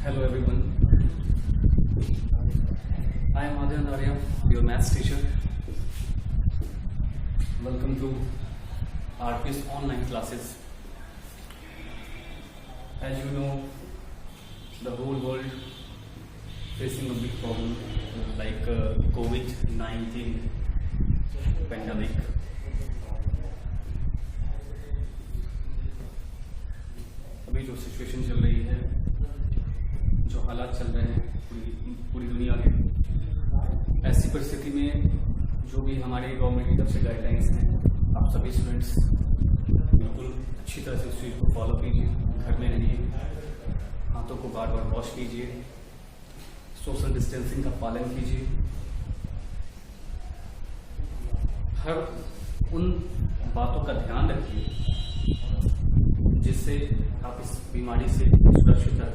Hello everyone. I am Adyan Arya, your maths teacher. Welcome to RPS online classes. As you know, the whole world facing a big problem like COVID-19 pandemic. अभी जो situation चल रही है, जो हालात चल रहे हैं पूरी दुनिया के, ऐसी परिस्थिति में जो भी हमारे गवर्नमेंट की तरफ से गाइडलाइंस हैं, आप सभी स्टूडेंट्स बिल्कुल अच्छी तरह से उस चीज़ को फॉलो कीजिए, घर में रहिए, हाथों को बार बार वॉश कीजिए, सोशल डिस्टेंसिंग का पालन कीजिए, हर उन बातों का ध्यान रखिए जिससे आप इस बीमारी से सुरक्षित रह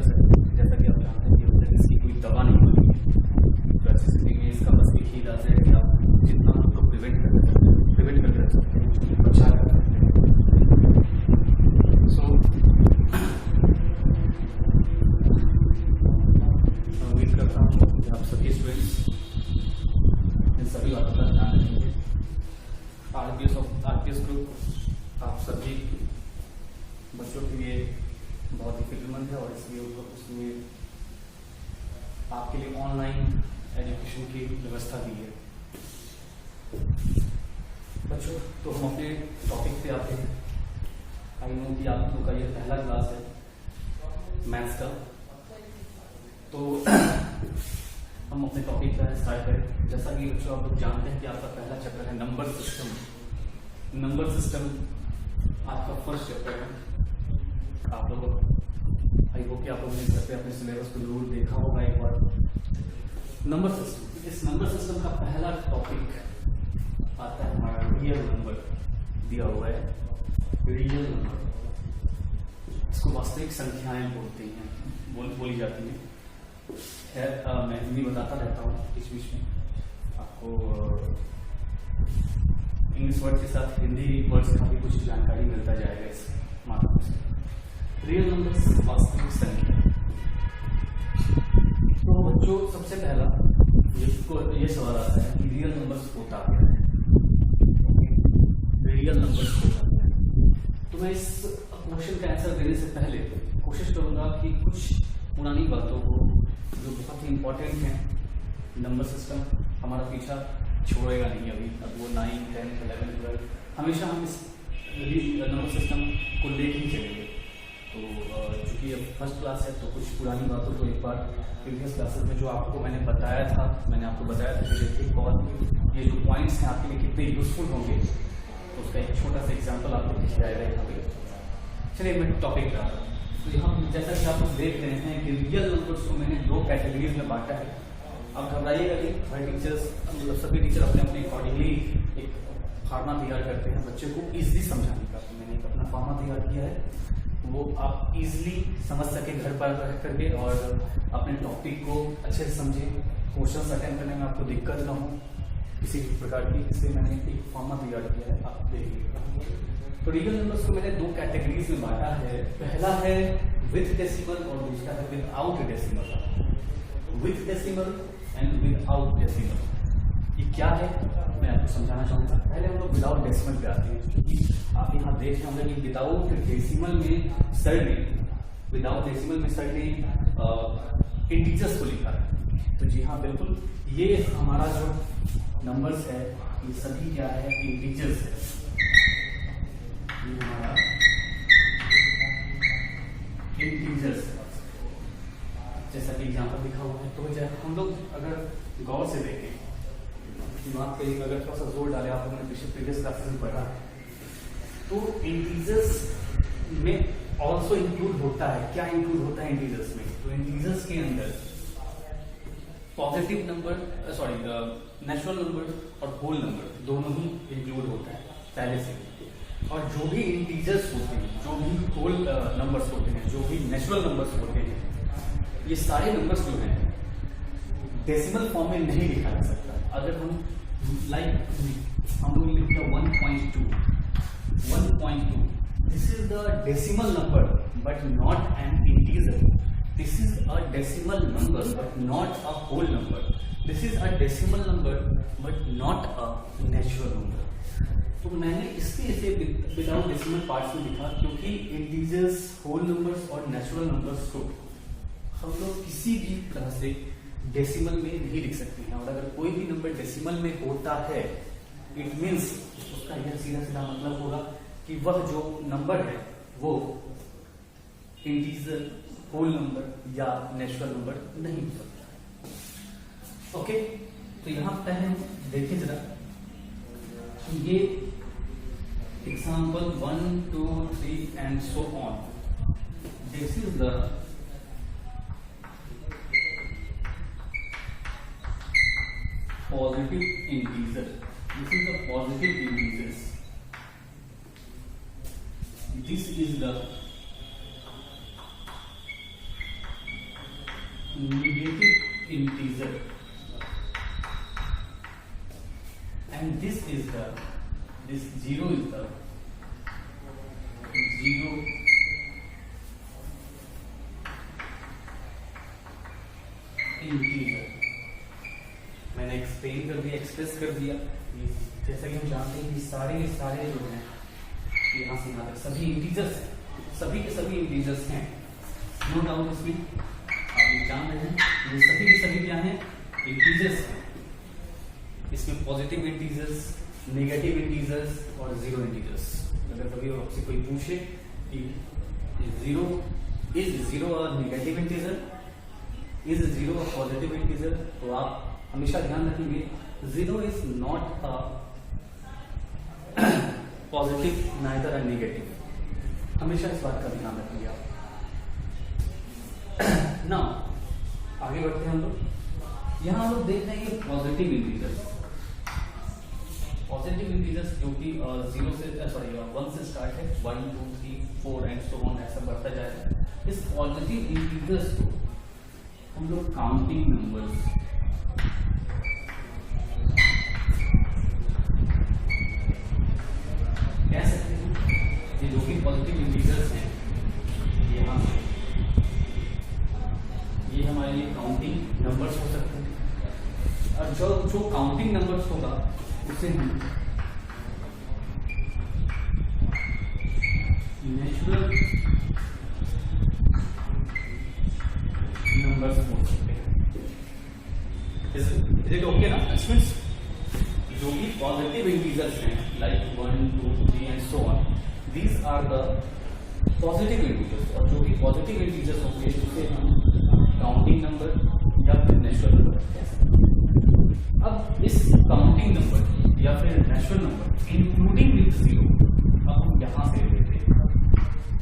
सकते। जैसा कि आप जानते हैं कि अभी तक इसकी कोई दवा नहीं बनी है, तो ऐसी स्थिति में इसका बस एक ही इलाज है कि आप जितना उसको प्रिवेंट करके रख सकते हैं, बचा कर सकते हैं। सो मैं उम्मीद करता हूँ कि आप सभी स्टूडेंट्स इन सभी बातों का ध्यान रखेंगे। आरपीएस ग्रुप आप सभी बच्चों के लिए बहुत ही फिक्रमंद है और इसलिए आपके लिए ऑनलाइन एजुकेशन की व्यवस्था दी है। बच्चों, तो हम अपने टॉपिक पे आते हैं। आई नो कि आप लोगों का ये पहला क्लास है मैथ्स का, तो हम अपने टॉपिक का स्टार्ट करें। जैसा कि बच्चों आप लोग जानते हैं कि आपका पहला चैप्टर है नंबर सिस्टम। नंबर सिस्टम आपका फर्स्ट चैप्टर है। आप लोग आई होप कि आप लोगों ने घर पे अपने सिलेबस को जरूर देखा होगा एक बार। नंबर सिस्टम, इस नंबर सिस्टम का पहला टॉपिक आता है हमारा रियल नंबर, दिया हुआ है रियल नंबर। इसको वास्तविक संख्याएं बोलते हैं, बोली जाती हैं। खैर मैं हिंदी बताता रहता हूँ बीच बीच में, आपको इंग्लिश वर्ड के साथ हिंदी वर्ड्स का भी कुछ जानकारी मिलता जाएगा इस माध्यम से। रियल नंबर वास्तविक संख्या। तो बच्चों सबसे पहला ये सवाल आता है कि रियल नंबर्स होता क्या है। रियल नंबर्स होता क्या है। तो मैं इस क्वेश्चन का आंसर देने से पहले कोशिश करूंगा कि कुछ पुरानी बातों को जो बहुत ही इंपॉर्टेंट है, नंबर सिस्टम हमारा पीछा छोड़ेगा नहीं। अब वो 9, 10, 11, 12 हमेशा हम इस नंबर सिस्टम को लेके ही चलेंगे। तो चूंकि अब फर्स्ट क्लास है तो कुछ पुरानी बातों को एक बार प्रीवियस क्लासेस में जो आपको मैंने आपको बताया था कि देखिए कौन ये जो पॉइंट्स हैं आपके लिए कितने यूजफुल होंगे, तो उसका एक छोटा सा एग्जांपल आपको दिख जाएगा यहाँ पे। चलिए मैं टॉपिक पर तो यहाँ जैसा कि आप लोग देख रहे हैं कि रियल नंबर्स को मैंने 2 कैटेगरीज में बांटा है। अब घबराइएगा नहीं, हर टीचर्स मतलब सभी टीचर अपने अपने अकॉर्डिंगली एक फार्मा तैयार करते हैं बच्चे को ईजिली समझाने का। तो मैंने एक अपना फार्मा तैयार किया है, वो आप इजीली समझ सके घर पर रह करके और अपने टॉपिक को अच्छे से समझें, क्वेश्चंस अटेंड करने में आपको दिक्कत ना हो किसी भी प्रकार की। इसलिए मैंने एक फॉर्मा तैयार किया है, आप देखिएगा। तो रियल नंबर्स को मैंने 2 कैटेगरीज में बांटा है। पहला है विथ डेसिमल और दूसरा है without decimal. With decimal and without decimal ये क्या है मैं आपको समझाना चाहूंगा। पहले हम लोग विदाउट डेसिमल पे आते हैं, क्योंकि आप यहाँ देख रहे होंगे कि विदाउट डेसिमल में सर ने इंटीजर्स को लिखा है। तो जी हाँ बिल्कुल, ये हमारा जो नंबर्स है ये सभी क्या है, इंटीजर्स है। ये हमारा इंटीजर्स है, जैसा कि एग्जाम्पल लिखा हुआ है। तो जब हम लोग अगर गौर से देखें, दिमाग पे अगर थोड़ा सा जोर डाले, आप लोगों ने प्रीवियस क्लासेस में पढ़ा, तो इंटीजर्स में ऑल्सो इंक्लूड होता है। क्या इंक्लूड होता है इंटीजर्स में? तो इंटीजर्स के अंदर पॉजिटिव नंबर नेचुरल नंबर और होल नंबर दोनों ही इंक्लूड होता है पहले से। और जो भी इंटीजर्स होते हैं, जो भी होल नंबर्स होते हैं, जो भी नेचुरल नंबर्स होते हैं, ये सारे नंबर्स जो हैं डेसिमल फॉर्म में नहीं लिखा जा सकता। अगर हम हम लोग लिखते हैं 1.2, this is the decimal number but not an integer. This is a decimal number but not a whole number, this is a decimal number but not a natural number. तो मैंने इसलिए इसे विदाउट डेसिमल पार्ट्स में लिखा क्योंकि integers, whole numbers और natural numbers को हम लोग किसी भी तरह से डेसिमल में नहीं लिख सकते हैं। और अगर कोई भी नंबर डेसिमल में होता है इट मीन्स उसका यह सीधा सीधा मतलब होगा कि वह जो नंबर है वो इंटीजर, होल नंबर या नेचुरल नंबर नहीं हो सकता। ओके, तो यहां पहले हम देखें जरा, ये example 1, 2, 3 and so on, this is the positive integer, this is the positive integers, this is the negative integer and this is the, this 0 is the zero integer। मैंने एक्सप्लेन कर दिया, एक्सप्रेस कर दिया। जैसा कि हम जानते हैं कि सारे जो हैं यहाँ से यहाँ तक सभी इंटीजर्स हैं, सभी के सभी इंटीजर्स हैं, नो डाउट। इसमें आप जान रहे हैं ये सभी के सभी क्या हैं, इंटीजर्स हैं। इसमें पॉजिटिव इंटीजर्स, नेगेटिव इंटीजर्स और जीरो इंटीजर्स। अगर कभी आपसे कोई पूछे कि zero a negative integer, is zero a positive integer, तो आप हमेशा ध्यान रखेंगे zero is not a positive neither a negative, हमेशा इस बात का ध्यान रखेंगे आप। ना आगे बढ़ते हैं हम लोग। यहां हम लोग देख रहे हैं ये पॉजिटिव इंटीजर्स, पॉजिटिव इंटीजर्स जो कि 0 से 1 से स्टार्ट है, 1, 2, 3, 4 एंड सो ऑन ऐसा बढ़ता जाएगा। इस पॉजिटिव इंटीजर्स को हम लोग काउंटिंग नंबर्स कह सकते हैं। ये जो कि पॉजिटिव इंटीजर्स हैं यहाँ से, ये हमारे लिए काउंटिंग नंबर्स हो सकते हैं। और जो काउंटिंग नंबर्स होगा उसे हम नेचुरल नंबर्स बोल सकते हैं। इज इट ओके ना? मींस जो भी पॉजिटिव इंटीजर्स हैं like 1, 2, 3 and so on, these are the positive integers. और जो भी पॉजिटिव इंटीजर्स होंगे उसे हम काउंटिंग नंबर या फिर नेचुरल नंबर कह सकते हैं। अब इस काउंटिंग नंबर या फिर natural number including with zero अब हम यहाँ से ले लेते हैं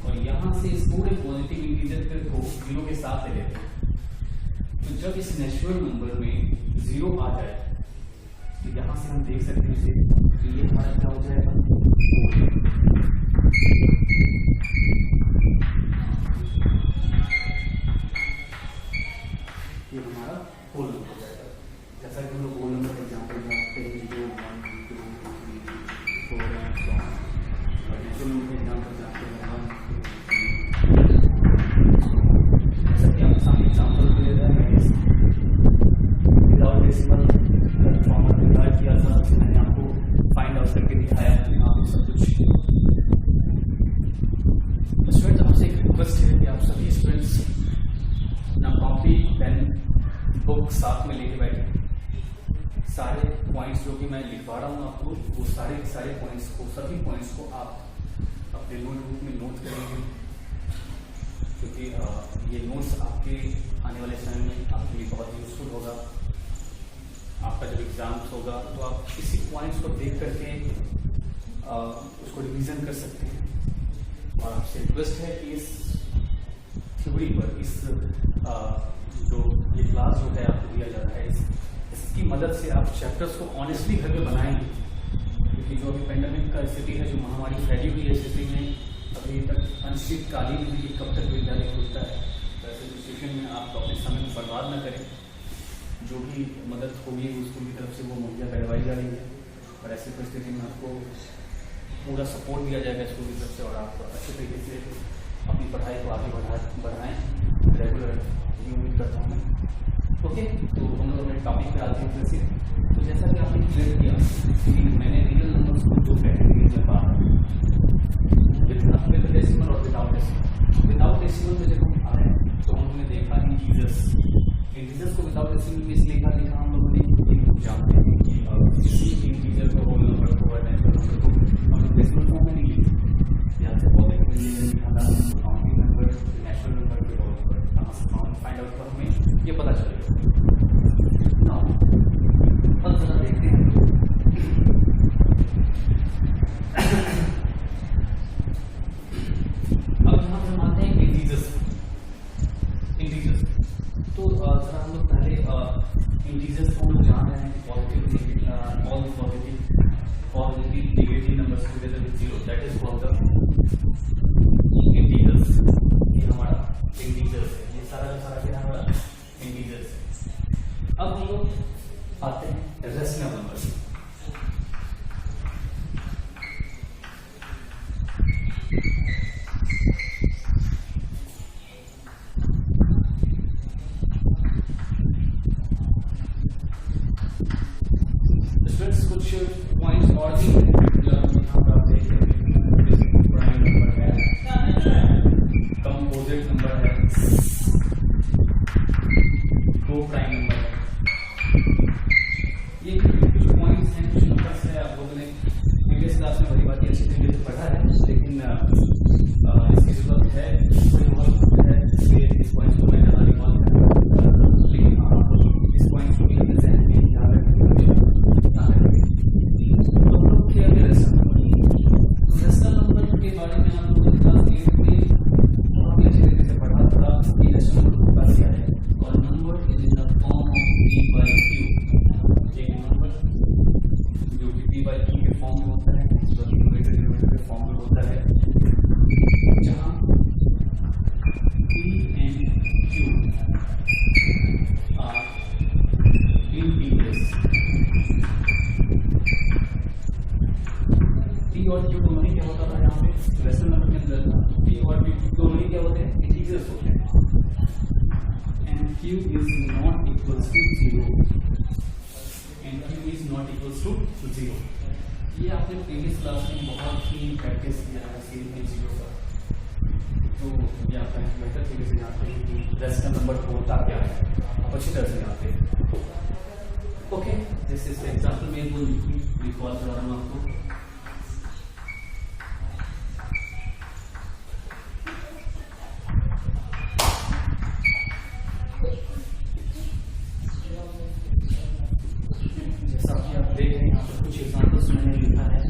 और यहाँ से इस पूरे पॉजिटिव इंटीजर को जीरो के साथ ले लेते हैं। तो जब इस नेचुरल नंबर में जीरो आ जाए तो यहां से हम देख सकते हैं इसे, ये हमारा क्या हो जाएगा, ये हमारा होल नंबर हो जाएगा। जैसा कि हम लोग होल नंबर का एग्जाम्पल जानते हैं, 0, 1, 2, 3, 4 एंड सो ऑन। और नेचुरल नंबर का एग्जाम्पल जानते हैं 1, 2, जैसा कि आपके सामने एग्जाम्पल दे रहा है, विदाउट डेसिमल फॉर्मूला तैयार किया था, मैंने आपको फाइंड आउट करके दिखाया आप सब कुछ। स्टूडेंट्स, आपसे एक रिक्वेस्ट है कि आप सभी स्टूडेंट्स अपना कॉपी, पेन, बुक साथ में लेके बैठे। सारे पॉइंट्स जो कि मैं लिखवा रहा हूँ आपको, वो सारे पॉइंट्स को, सभी पॉइंट्स को आप अपने नोटबुक में नोट करेंगे, क्योंकि ये नोट्स आपके आने वाले समय में आपके लिए बहुत यूजफुल होगा। आपका जब एग्जाम्स होगा तो आप इसी पॉइंट्स को देख करके उसको रिवीजन कर सकते हैं। और आपसे रिक्वेस्ट है कि इस थ्योरी पर, इस जो ये क्लास जो है आपको दिया जा रहा है, इसकी मदद से आप चैप्टर्स को ऑनेस्टली घर पे बनाएंगे। क्योंकि जो अभी पेंडेमिक का स्थिति है, जो महामारी फैली हुई है, स्थिति में अभी तक अनिश्चितकालीन है कि कब तक विद्यालय खुलता है। वैसे सिचुएशन में आप अपने समय को बर्बाद न करें। जो भी मदद होगी स्कूल की तरफ से वो मुहैया करवाई जा रही है, और ऐसी परिस्थिति में आपको पूरा सपोर्ट दिया जाएगा स्कूल की तरफ से, और आप अच्छे तरीके से अपनी पढ़ाई को आगे बढ़ाएं। रेगुलर है, ये उम्मीद करता हूँ मैं। ओके, तो हम लोग अपने टॉपिक पे आते हैं फिर से। तो जैसा कि आपने क्लियर किया कि मैंने रियल नंबर्स को दो कैटेगरीज में बांटा, विद डेसिमल और विदाउट डेसिमल। विदाउट डेसिमल में जब हम आए तो हमने देखा इंटीजर्स को विदाउट डेसिमल में इसलिए देखा हम लोगों ने जानते हैं कि किसी इंटीजर को, होल नंबर को और नेचुरल नंबर को हम लोग डेसिमल फॉर्म में नहीं लिखते। यहाँ से बहुत काउंटिंग नंबर, नेचुरल नंबर के होल नंबर कहाँ से फाइंड आउट कर हमें ये पता चलेगा। अब जरा देखते हैं अब यहाँ हम आते हैं इंटीजर्स। तो जरा हम लोग पहले इंटीजर्स को हम लोग जान रहे हैं positive, all positive negative numbers together with zero, that is called the integers. ये हमारा इंटीजर्स है, ये सारा का सारा क्या है हमारा इंटीजर्स है। अब हम लोग आते हैं रेशनल नंबर्स। कुछ पॉइंट्स और भी हैं जो यहाँ पर आप देख रहे हैं, जैसे प्राइम नंबर है, कंपोजिट नंबर है, को प्राइम नंबर है। ये कुछ पॉइंट्स हैं, कुछ नंबर्स हैं, आप लोगों ने प्रीवियस क्लास में बड़ी बात अच्छी तरीके से पढ़ा है, लेकिन इसकी जरूरत है, इस पॉइंट को मैं ज़्यादा रिकॉल करूँगा, लेकिन आप इस पॉइंट को भी अपने ज़हन में याद रखेंगे। रेशनल नंबर के बारे में आप लोगों ने क्लास 8 में बहुत ही अच्छी तरीके से पढ़ा था कि रेशनल नंबर का क्या है, और number is in the form of p by q। एक नंबर जो कि p by q के फॉर्म में होता है, जो न्यूमरेटर डिनोमिनेटर के फॉर्म में होता है, जहां p and q are integers। p और q दोनों ही क्या होता था यहाँ पे रेशनल नंबर के अंदर, p और q दोनों ही क्या होते हैं, इंटीजर्स होते हैं। and q is not equals to 0, and q is not equals to 0। ये आपने प्रीवियस क्लास में बहुत ही प्रैक्टिस किया है सीरीज में जीरो का, तो ये आप बेहतर तरीके से जानते हैं कि रेशनल नंबर होता क्या है, आप अच्छी तरह से जानते हैं। ओके, जैसे इस एग्जाम्पल में वो रिकॉल करा रहा हूँ आपको। जैसा कि आप देख रहे हैं यहाँ पर कुछ एग्जाम्पल्स मैंने लिखा है,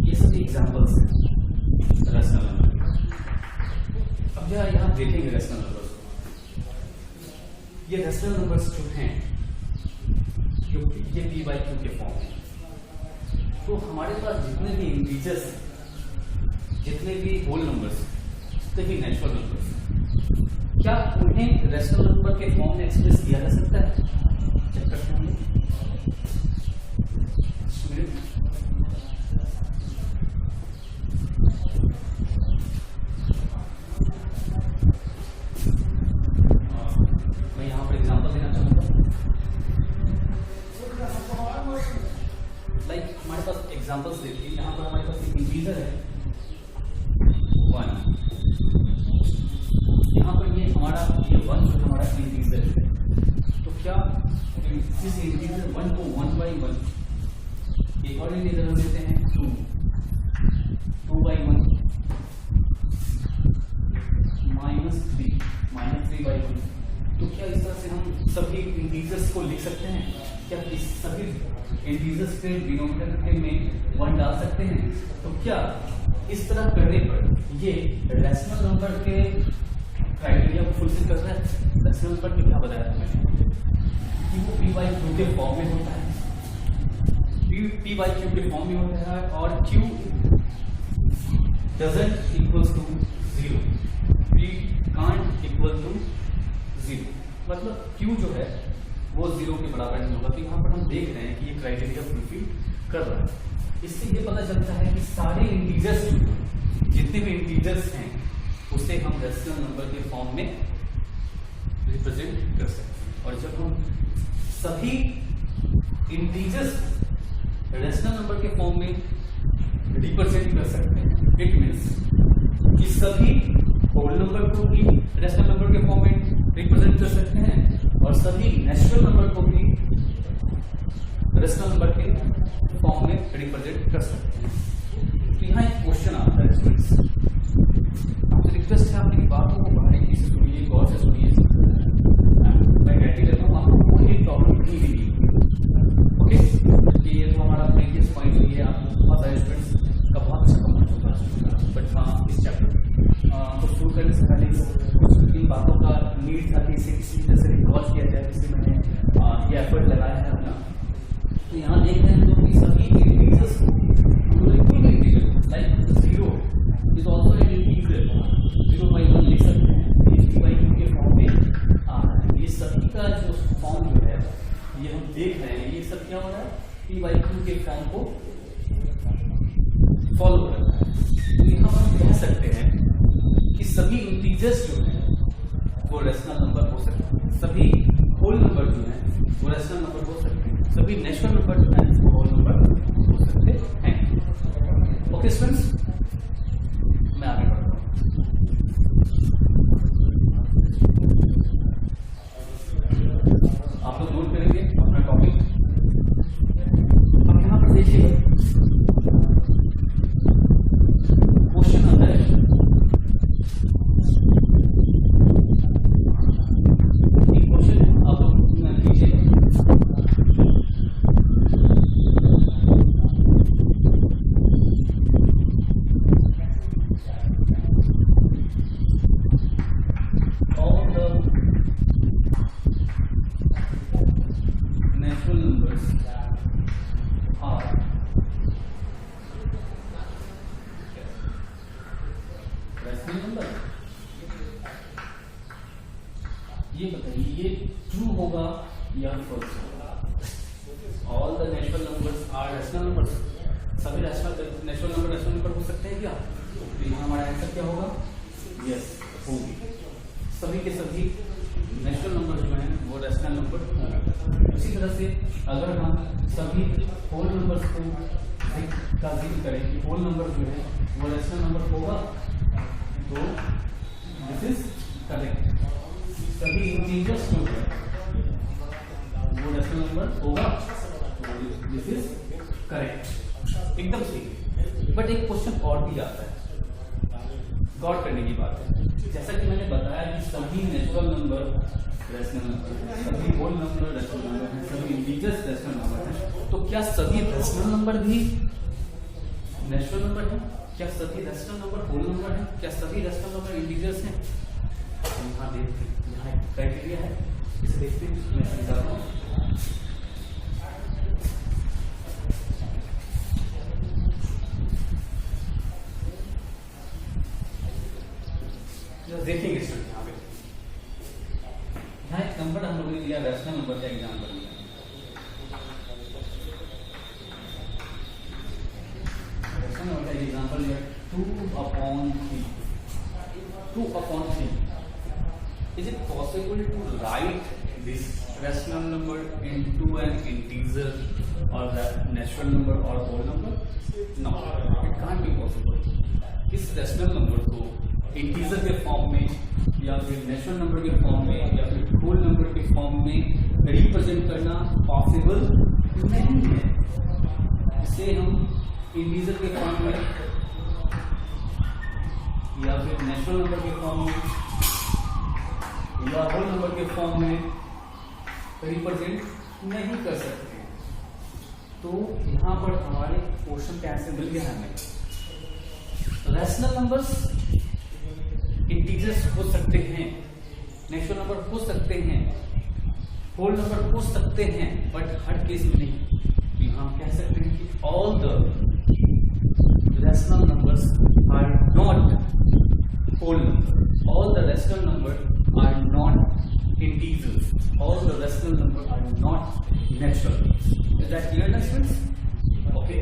ये सभी एग्जाम्पल्स हैं रेशनल नंबर। अब जरा यहाँ देखेंगे रेशनल नंबर्स को। ये रेशनल नंबर्स जो हैं, जो ये p by q के फॉर्म है, तो हमारे पास जितने भी इंटीजर्स हैं, जितने भी होल नंबर्स, जितने भी नेचुरल नंबर्स, क्या उन्हें रेशनल नंबर के फॉर्म में एक्सप्रेस किया जा सकता है? चेक करते हैं। मैं यहाँ पर एग्जांपल देना चाहूँगा। लाइक हमारे पास एग्जांपल्स देखिए, यहाँ पर हमारे पास एक इंटीजर है 1, यहाँ पर ये 1 जो हमारा इंटीजर है, तो क्या इस इंटीजर 1 को 1 by 1 एक और इंटीजर हम लेते हैं 2 by 1 -3 by 1, तो क्या इस तरह से हम सभी इंटीजर्स को लिख सकते हैं? क्या इस सभी इंटीजर्स के डिनोमिनेटर में 1 डाल सकते हैं? तो क्या इस तरह करने पर ये रेशनल नंबर के क्राइटेरिया को फुलफिल कर रहा है? रेशनल नंबर की क्या बताया था मैंने कि वो p by q के फॉर्म में होता है, p by q के फॉर्म में होता है, और q doesn't equals to 0, p can't equal to 0, मतलब q जो है वो 0 के बराबर नहीं होगा। तो यहाँ पर हम देख रहे हैं कि ये क्राइटेरिया फुलफिल कर रहा है। इससे ये पता चलता है कि सारे इंटीजर्स, जितने भी इंटीजर्स हैं उसे हम रेशनल नंबर के फॉर्म में रिप्रेजेंट कर सकते हैं। और जब हम सभी इंटीजर्स रेशनल नंबर के फॉर्म में रिप्रेजेंट कर सकते हैं, इट मीन्स कि सभी होल नंबर को भी रेशनल नंबर के फॉर्म में रिप्रेजेंट कर सकते हैं और सभी नेचुरल नंबर को भी रेशनल नंबर के फॉर्म में रिप्रेजेंट कर सकते हैं। तो यहाँ एक क्वेश्चन आता है स्टूडेंट्स, आपसे रिक्वेस्ट है आपकी बातों को बारीकी से सुनिए, गौर से सुनिए, मैं गारंटी देता हूँ आपको कोई प्रॉब्लम नहीं होगी। ओके, ये तो हमारा प्रीवियस पॉइंट हुई है, आप बहुत सारे स्टूडेंट्स का बहुत अच्छा कमेंट होगा, बट हाँ इस चैप्टर को शुरू करने से पहले इन बातों का नीड था कि इसे किसी तरह से रिकॉल किया जाए, इसलिए मैंने ये एफर्ट लगाया है अपना। तो यहाँ देख रहे हैं तो कि सभी इंटीजर्स को integer like 0 is also an integral, 0/1 लिख सकते हैं, ये p/2 के फॉर्म में आ रहा है। ये सभी का जो फॉर्म जो है ये हम देख रहे हैं, ये सब क्या हो रहा है, p/2 के फॉर्म को फॉलो कर रहा है। तो यहाँ हम कह सकते हैं कि सभी इंटीजर्स जो हैं वो रेशनल नंबर हो सकते हैं, सभी होल नंबर जो हैं वो रेशनल नंबर हो सकते हैं, सभी नेचुरल नंबर जो हैं वो होल नंबर हो सकते हैं। ओके स्टूडेंट्स, मैं आगे बढ़ता हूँ। आप लोग नोट करेंगे अपना टॉपिक। अब यहाँ पर देखिए क्वेश्चन आता है, क्वेश्चन आप लोग लीजिए, ये बताइए ये ट्रू होगा या फॉल्स होगा? All the natural numbers are rational numbers, सभी नेचुरल नंबर हो सकते हैं क्या? तो यहाँ हमारा आंसर क्या होगा? यस, होगी। सभी के सभी नेचुरल नंबर जो हैं वो रेशनल नंबर होंगे। इसी तरह से अगर हम सभी होल नंबर्स को का जिक्र करें कि होल नंबर जो है वो रेशनल नंबर होगा, तो दिस इज करेक्ट। सभी इंटीजर्स जो है वो रेशनल नंबर होगा, तो दिस इज करेक्ट, एकदम सही। बट एक क्वेश्चन और भी आता है, गौर करने की बात है। जैसा कि मैंने बताया कि सभी नेचुरल नंबर रेशनल नंबर हैं, सभी होल नंबर रेशनल नंबर हैं, सभी इंटीजर्स रेशनल नंबर हैं, तो क्या सभी रेशनल नंबर भी नेचुरल नंबर हैं? क्या सभी रेशनल नंबर होल नंबर हैं? क्या सभी रेशनल नंबर इंटीजर्स हैं? यहाँ देखते हैं, यहाँ एक क्राइटेरिया है, इसे देखते हैं, मैं समझाता हूँ। देखेंगे स्टूडेंट, यहाँ पे यहाँ एक नंबर हम लोगों ने लिया, रेशनल नंबर का एग्जाम्पल लिया। रेशनल नंबर का एग्जाम्पल लिया 2/3। 2/3। Is it possible to write this rational number into an integer or a natural number or whole number? No, it can't be possible. इस rational number को integer के form में या फिर natural number के form में या फिर होल नंबर के फॉर्म में रिप्रेजेंट करना पॉसिबल नहीं है। इसे हम इंटीजर के फॉर्म में या फिर नेचुरल नंबर के फॉर्म में या होल नंबर के फॉर्म में रिप्रेजेंट नहीं कर सकते। तो यहाँ पर हमारे क्वेश्चन का आंसर मिल गया हमें। रैशनल नंबर्स इंटीजर्स हो सकते हैं, नेचुरल नंबर हो सकते हैं, होल नंबर हो सकते हैं, बट हर केस में नहीं। तो यहाँ कह सकते हैं कि all the rational numbers are not whole number, all the rational number are not integers, all the rational numbers are not natural. Is that clear now students? Okay.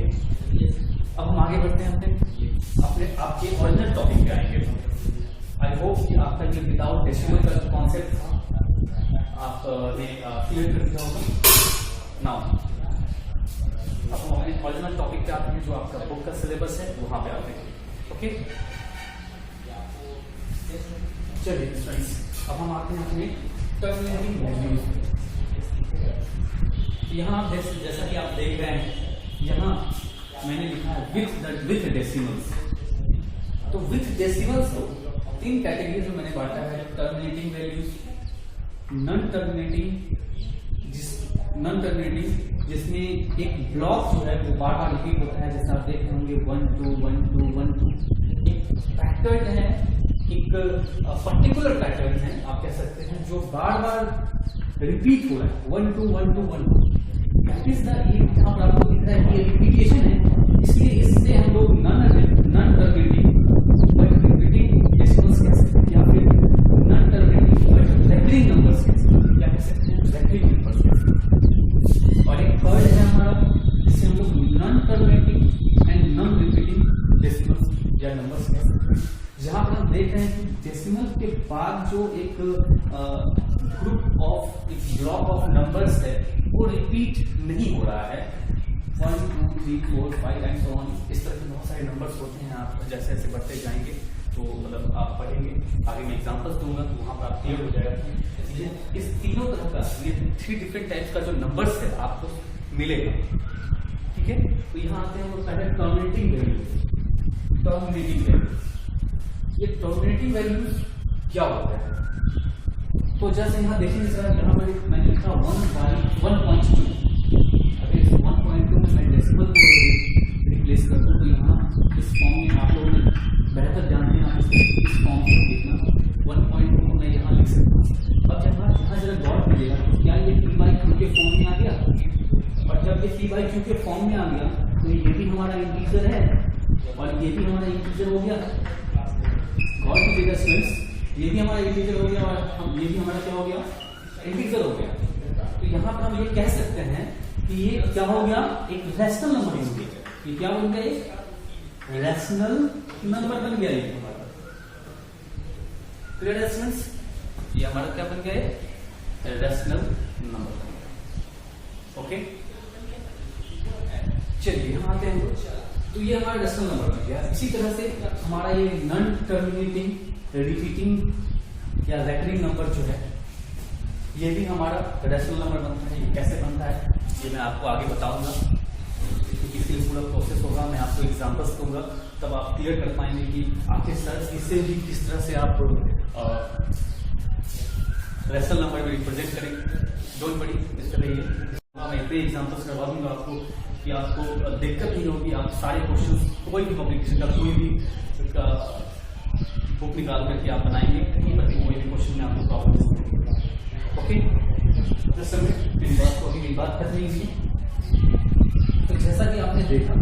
अब हम आगे बढ़ते हैं अपने आपके ओरिजिनल टॉपिक पे आएंगे। आई होप कि आपका ये विदाउट डेसिमल का कॉन्सेप्ट था आपने क्लियर कर दिया होगा। नाउ अब हम अपने ओरिजिनल टॉपिक पे आते हैं, जो आपका बुक का सिलेबस है वहां पे आते हैं। ओके, चलिए स्टूडेंट्स, अब हम आते हैं अपने टर्मिनेटिंग वैल्यूज। यहाँ जैसा कि आप देख रहे हैं, यहाँ मैंने लिखा है विथ डेसिमल्स। तो विथ डेसिमल्स को 3 कैटेगरीज में मैंने बांटा है, टर्मिनेटिंग वैल्यूज, नॉन टर्मिनेटिंग जिसमें एक ब्लॉक जो है वो बार बार रिपीट होता है, जैसे आप देख रहे होंगे 1 2 1 2 1 2। एक पैटर्न है, एक पर्टिकुलर पैटर्न है आप कह सकते हैं, जो बार बार रिपीट हो रहा है 1 2 1 2 1 2। दैट इज द यहाँ पर आपको दिख रहा है कि ये रिपीटेशन है, इसलिए इससे हम लोग non terminating but repeating decimals कह सकते हैं, या फिर non terminating but recurring numbers कह सकते हैं, क्या कह सकते हैं, रेकरिंग नंबर्स कह सकते हैं। और एक थर्ड है हमारा, जिससे हम लोग non terminating and non repeating decimals या नंबर्स कह सकते हैं, जहां पर हम देख रहे हैं कि डेसिमल के बाद जो एक ग्रुप ऑफ एक ब्लॉक ऑफ नंबर्स है वो रिपीट नहीं हो रहा है। 1 2 3 4 5 एंड सो ऑन, इस तरह के बहुत सारे नंबर्स होते हैं। आप जैसे जैसे बढ़ते जाएंगे तो मतलब आप पढ़ेंगे, आगे मैं एग्जांपल्स दूंगा तो वहां पर आप क्लियर हो जाएगा। इस तीनों तरह का, ये 3 डिफरेंट टाइप्स का जो नंबर्स है आपको मिलेगा। ठीक है, तो यहाँ आते हैं वो पहले टर्मिनेटिंग वैल्यूज। ये टर्मिनेटिंग वैल्यूज क्या होता है? तो जैसे यहाँ देखेंगे सर, यहाँ पर मैंने लिखा 1.2। अगर इस 1.2 में मैं डेसिमल को रिप्लेस कर दूँ तो यहाँ इस फॉर्म में आप लोग बेहतर जानते हैं, आप इस फॉर्म को देखना 1.2 मैं यहाँ लिख सकता हूँ। अब यहाँ जरा गौर कीजिएगा, तो क्या ये p/q के फॉर्म में आ गया? और जब ये p/q के फॉर्म में आ गया तो ये भी हमारा इंटीजर है और ये भी हमारा इंटीजर हो गया। गौर कीजिएगा स्टूडेंट्स, ये भी हमारा इंटीजर हो गया और ये भी हमारा क्या हो गया, इंटीजर हो गया। तो यहाँ पर हम ये कह सकते हैं कि ये क्या हो गया, एक रैशनल नंबर बन गया। ये क्या बन गया, एक रैशनल नंबर बन गया। ये हमारा क्लियर है स्टूडेंट्स, ये हमारा क्या बन गया, रैशनल नंबर बन गया। ओके, चलिए यहाँ आते हैं। तो ये हमारा रैशनल नंबर बन गया। इसी तरह से हमारा ये नॉन टर्मिनेटिंग रिपीटिंग या रेकरिंग नंबर जो है, ये भी हमारा रैशनल नंबर बनता है। ये कैसे बनता है ये मैं आपको आगे बताऊंगा, क्योंकि इसके लिए पूरा प्रोसेस होगा। मैं आपको एग्जांपल्स दूंगा, तब आप क्लियर कर पाएंगे कि आखिर सर इससे भी किस तरह से आप रैशनल नंबर में रिप्रेजेंट करेंगे। डोंट वरी, इस तरह ये मैं इतने एग्जांपल्स करवा दूंगा आपको कि आपको दिक्कत नहीं होगी। आप सारे क्वेश्चन, कोई भी पब्लिकेशन का कोई भी बुक निकाल करके आप बनाएंगे, कहीं पर कोई भी क्वेश्चन में आपको प्रॉब्लम नहीं होगी। ओके, तो समय मेरी बात को अभी बात करनी है। तो जैसा कि आपने देखा,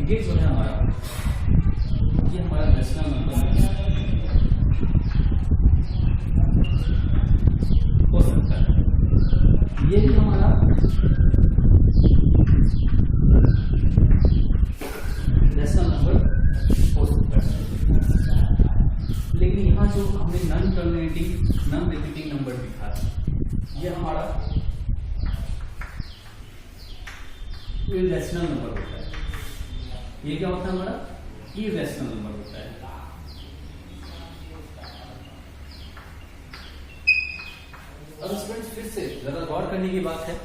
ये जो है हमारा, ये हमारा रैशनल नंबर हो सकता है। ये भी हमारा रैशनल नंबर हो सकता है। लेकिन यहाँ जो हमने non terminating non repeating number लिखा है, ये हमारा इररेशनल नंबर होता है। ये क्या होता है, हमारा इररेशनल नंबर होता है। अब स्टूडेंट्स फिर से जरा गौर करने की बात है,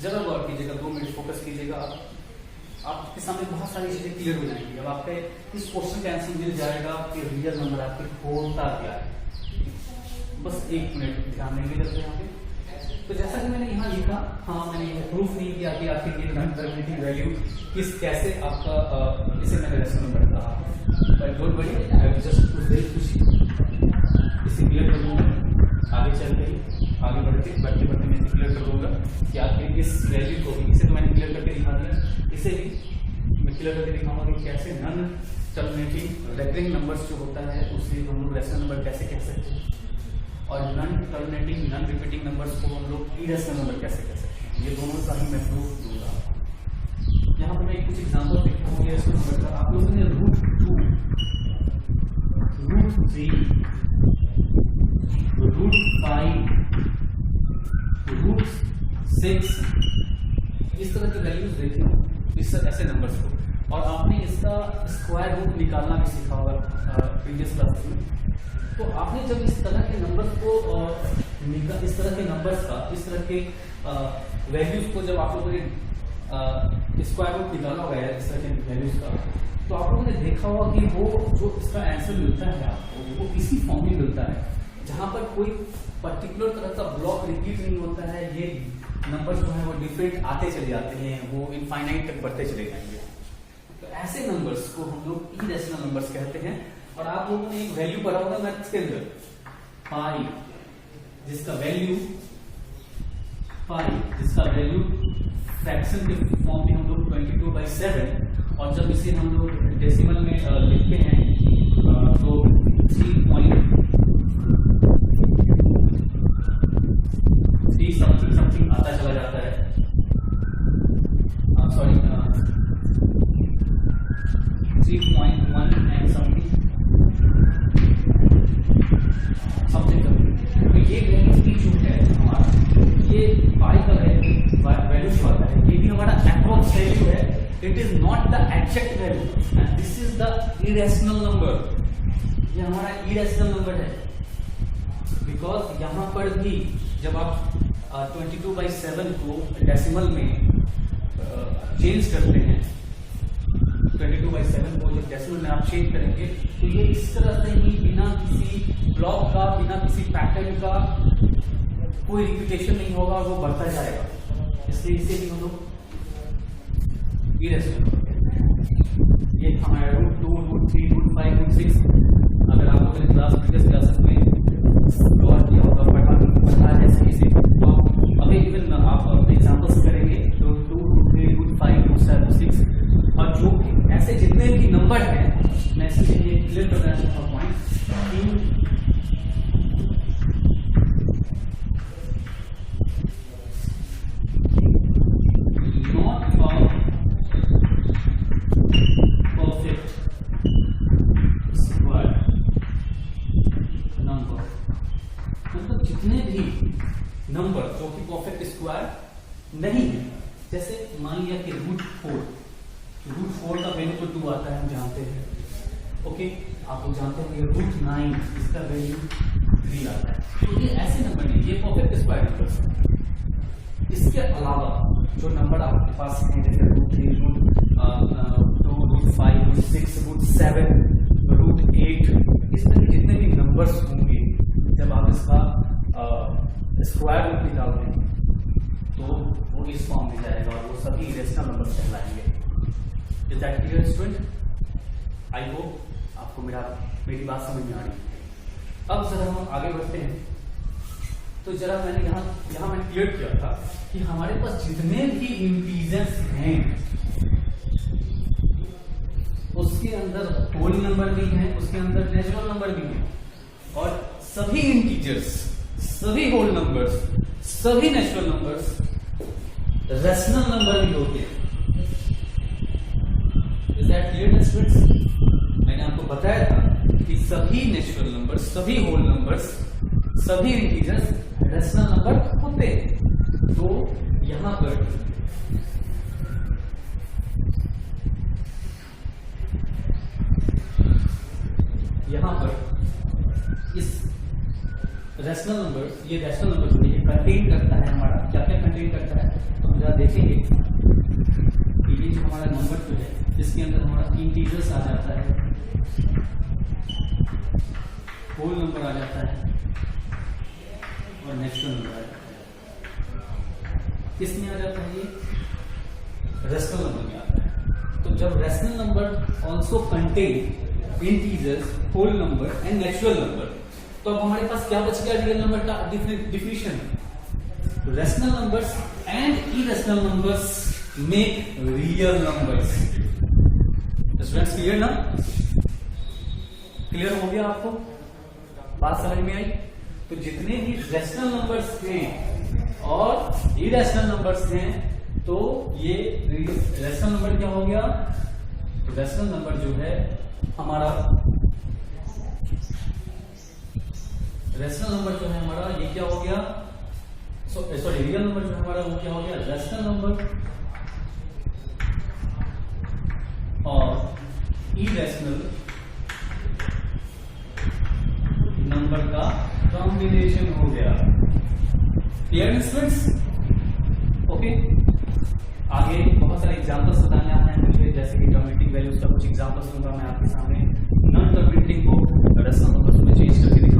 जरा गौर कीजिएगा, 2 मिनट फोकस कीजिएगा। आपके सामने बहुत सारी चीजें क्लियर हो जाएंगी। अब आपके इस क्वेश्चन का आंसर मिल जाएगा कि रियल नंबर आपके होता क्या है। बस 1 मिनट ध्यान देंगे जैसे यहाँ पे। तो जैसा कि मैंने यहाँ लिखा, हाँ मैंने ये प्रूफ नहीं किया कि आखिर ये नॉन टर्मिनेटिंग वैल्यू कैसे आपका इसे मैंने रैशनल नंबर कहा, but don't worry, I will just कुछ इसे क्लियर कर दूंगा। आगे चल के आगे बढ़ते मैं इसे क्लियर कर दूंगा कि आखिर इस वैल्यू को भी, इसे तो मैंने क्लियर करके दिखा दिया, इसे भी मैं क्लियर करके दिखाऊंगा कि कैसे नॉन टर्मिनेटिंग रेकरिंग नंबर्स जो होता है उसे हम लोग रैशनल नंबर कैसे कह सकते हैं, और non terminating non repeating numbers को हम लोग इररेशनल नंबर कैसे कह सकते हैं। ये दोनों का ही मैं प्रूफ दूंगा। यहाँ पर मैं कुछ एग्जाम्पल देखता हूँ इररेशनल नंबर का। आप लोगों ने √2 3 √5 √6 इस तरह की वैल्यूज देखी हो, इस ऐसे नंबर्स को। और आपने इसका स्क्वायर रूट निकालना भी सीखा होगा प्रीवियस क्लास में। तो आपने जब इस तरह के नंबर्स को इस तरह के नंबर्स का, इस तरह के वैल्यूज को जब आप लोगों ने स्क्वायर रूट निकाला होगा इस तरह के वैल्यूज का, तो आप लोगों ने देखा होगा कि वो जो इसका आंसर मिलता है आपको, वो इसी फॉर्म में मिलता है जहां पर कोई पर्टिकुलर तरह का ब्लॉक रिपीट नहीं होता है। ये नंबर्स जो है वो डिफरेंट आते चले जाते हैं, वो इनफाइनाइट तक बढ़ते चले जाएंगे। तो ऐसे नंबर्स को हम लोग इरेशनल नंबर्स कहते हैं। और आप लोगों ने एक वैल्यू पढ़ा होगा मैथ्स के अंदर, पाई, जिसका वैल्यू फ्रैक्शन के फॉर्म में हम लोग 22/7, और जब इसे हम लोग डेसिमल में लिखते हैं तो 3 समथिंग आता चला जाता है। Sorry 3.1 and something. तो ये वैल्यू जो है हमारा, ये पाई का वैल्यू जो आता है, ये भी हमारा अप्रॉक्स वैल्यू है। It is not the exact value, this is the irrational number. ये हमारा इरेशनल नंबर है, बिकॉज यहां पर भी जब आप 22/7 को डेसिमल में चेंज करते हैं, 22/7 को जब डेसिमल में आप चेंज करेंगे तो ये इस तरह से ही बिना किसी ब्लॉक का, बिना किसी पैटर्न का कोई रिपीटेशन नहीं होगा और वो बढ़ता जाएगा। इसलिए इसे भी हम लोग इरेशनल नंबर कहते हैं। ये हमारा √2 √3 √5 √6 अगर आप लोगों ने प्रीवियस क्लासेस में गौर किया होगा, पढ़ा है सही से, तो अभी इवन आप एग्जांपल्स करेंगे तो 2 √3 √5 √7 √6 और जो भी ऐसे जितने भी नंबर हैं, मैं इसलिए ये क्लियर कर रहा हूं पॉइंट कि नंबर जो कि परफेक्ट स्क्वायर नहीं है, जैसे मान लिया कि √4 का वैल्यू तो 2 आता है, हम जानते हैं। ओके, आप लोग जानते हैं कि √9 इसका वैल्यू 3 आता है। तो ये ऐसे नंबर नहीं, ये परफेक्ट स्क्वायर नंबर। इसके अलावा जो नंबर आपके पास हैं, जैसे √3 √2 √5 √6 √7 √8, इस तरह के जितने भी नंबर्स होंगे, जब आप इसका स्क्वायर रूट निकालते हैं तो वो इस फॉर्म में जाएगा और वो सभी इरेशनल नंबर्स कहलाएंगे। Is that clear student? I hope आपको मेरी बात समझ में आ रही है। अब जरा हम आगे बढ़ते हैं। तो जरा मैंने यहाँ मैं क्लियर किया था कि हमारे पास जितने भी इंटीजर्स हैं उसके अंदर होल नंबर भी हैं, उसके अंदर नेचुरल नंबर भी हैं, और सभी इंटीजर्स, सभी होल नंबर्स, सभी नेचुरल नंबर्स रैशनल नंबर भी होते हैं। Is that clear students? मैंने आपको बताया था कि सभी नेचुरल नंबर्स, सभी होल नंबर्स, सभी इंटीजर्स रैशनल नंबर होते हैं। तो यहां पर इस रैशनल नंबर, ये रैशनल नंबर जो ये कंटेन करता है हमारा, क्या क्या कंटेन करता है तो हम जरा देखेंगे कि ये जो हमारा नंबर जो है इसके अंदर हमारा इंटीजर्स आ जाता है, होल नंबर आ जाता है और नेचुरल नंबर आ जाता है। किसमें आ जाता है? ये रैशनल नंबर में आता है। तो जब rational number also contain integers, whole number and natural number, तो अब हमारे पास क्या बच गया रियल नंबर का definition? Rational numbers and irrational numbers make real numbers. Students clear ना? क्लियर हो गया आपको? बात समझ में आई? तो जितने भी रैशनल नंबर्स हैं और इरेशनल नंबर्स हैं, तो ये रैशनल नंबर क्या हो गया? रैशनल नंबर जो है हमारा रेशनल नंबर जो है हमारा ये क्या हो गया, सॉरी रियल नंबर जो है हमारा वो क्या हो गया, रेशनल नंबर और इरेशनल नंबर का कॉम्बिनेशन हो गया। Clear students? ओके, आगे बहुत सारे एग्जांपल्स बताने आते हैं मुझे, जैसे कि टर्मिनेटिंग वैल्यूज का कुछ एग्जांपल्स दूंगा मैं आपके सामने। नॉन टर्मिनेटिंग को रेशनल नंबर में चेंज करके